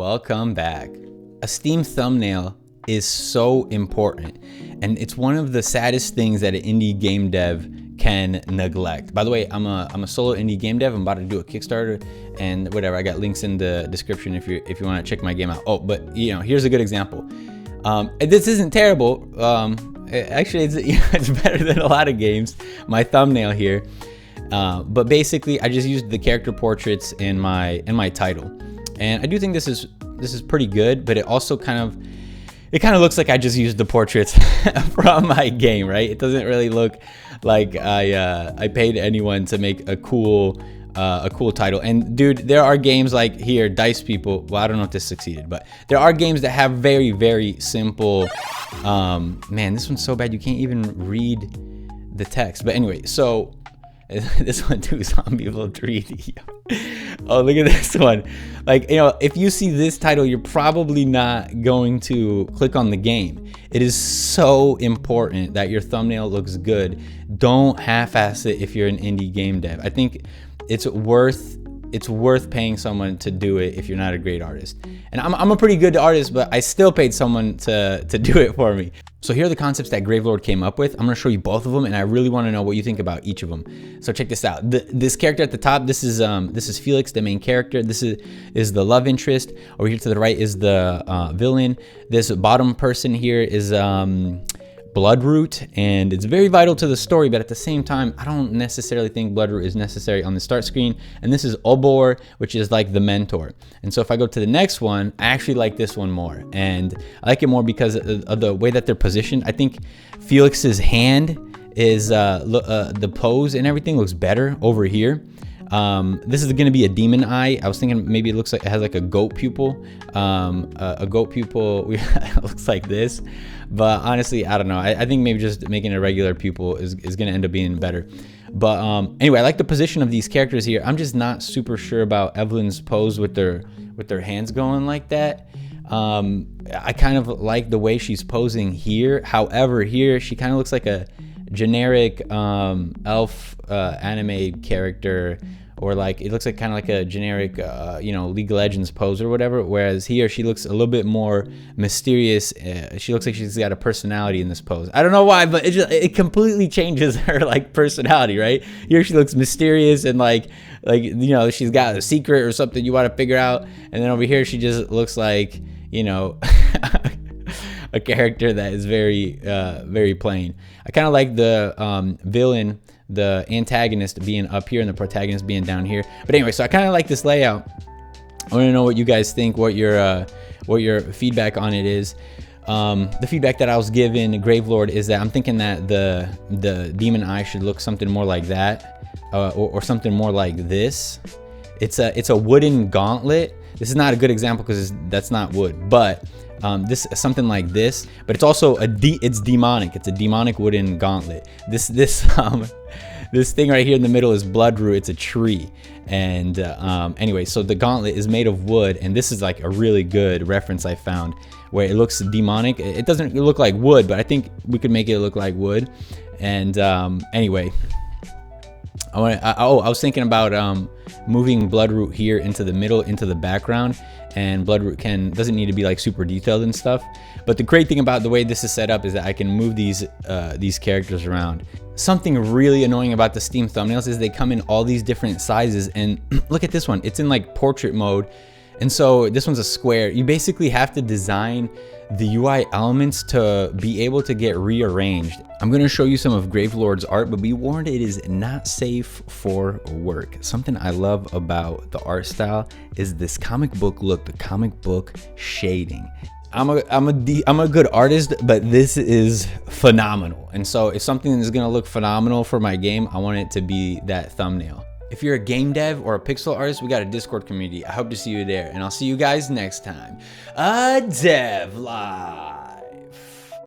Welcome back. A Steam thumbnail is so important, and it's one of the saddest things that an indie game dev can neglect. By the way, I'm a solo indie game dev. I'm about to do a Kickstarter and whatever. I got links in the description if you want to check my game out. Oh, but here's a good example. This isn't terrible. Actually, it's better than a lot of games. My thumbnail here, but basically, I just used the character portraits in my title, and I do think this is pretty good. But it also kind of looks like I just used the portraits from my game, right? It doesn't really look like I paid anyone to make a cool title. And dude, there are games like here, Dice People. Well, I don't know if this succeeded, but there are games that have very, very simple. Man, this one's so bad you can't even read the text. But anyway, so this one too, Zombie Evil 3D. Oh, look at this one. Like, if you see this title, you're probably not going to click on the game. It is so important that your thumbnail looks good. Don't half-ass it if you're an indie game dev. I think it's worth paying someone to do it if you're not a great artist. And I'm a pretty good artist, but I still paid someone to do it for me. So here are the concepts that Gravelord came up with. I'm gonna show you both of them, and I really want to know what you think about each of them. So check this out. This character at the top, this is Felix, the main character. This is the love interest. Over here to the right is the villain. This bottom person here is Bloodroot, and it's very vital to the story, but at the same time, I don't necessarily think Bloodroot is necessary on the start screen. And this is Obor, which is like the mentor. And so if I go to the next one, I actually like this one more, and I like it more because of the way that they're positioned. I think Felix's hand is the pose and everything looks better over here. This is going to be a demon eye. I was thinking maybe it looks like it has like a goat pupil. A goat pupil looks like this, but honestly, I don't know. I think maybe just making a regular pupil is going to end up being better. But anyway, I like the position of these characters here. I'm just not super sure about Evelyn's pose with their hands going like that. I kind of like the way she's posing here. However, here she kind of looks like a generic elf anime character, or like it looks like kind of like a generic League of Legends pose or whatever, whereas here she looks a little bit more mysterious. She looks like she's got a personality in this pose. I don't know why, but it completely changes her like personality, right? Here she looks mysterious and like she's got a secret or something you want to figure out, and then over here she just looks like a character that is very very plain. I kind of like the villain, the antagonist, being up here and the protagonist being down here. But anyway, so I kind of like this layout. I want to know what you guys think, what your feedback on it is. The feedback that I was given Gravelord is that I'm thinking that the demon eye should look something more like that, or something more like this. It's a wooden gauntlet. This is not a good example because that's not wood, but this is something like this. But it's also it's demonic. It's a demonic wooden gauntlet. This thing right here in the middle is Bloodroot. It's a tree. And anyway, so the gauntlet is made of wood, and this is like a really good reference I found where it looks demonic. It doesn't look like wood, but I think we could make it look like wood. And anyway, I was thinking about moving Bloodroot here into the middle, into the background, and Bloodroot doesn't need to be like super detailed and stuff. But the great thing about the way this is set up is that I can move these characters around. Something really annoying about the Steam thumbnails is they come in all these different sizes, and look at this one. It's in like portrait mode, and so this one's a square. You basically have to design the UI elements to be able to get rearranged. I'm going to show you some of Gravelord's art, but be warned, it is not safe for work. Something I love about the art style is this comic book look, the comic book shading. I'm a good artist, but this is phenomenal. And so if something is going to look phenomenal for my game, I want it to be that thumbnail. If you're a game dev or a pixel artist, we got a Discord community. I hope to see you there, and I'll see you guys next time. A Devlog.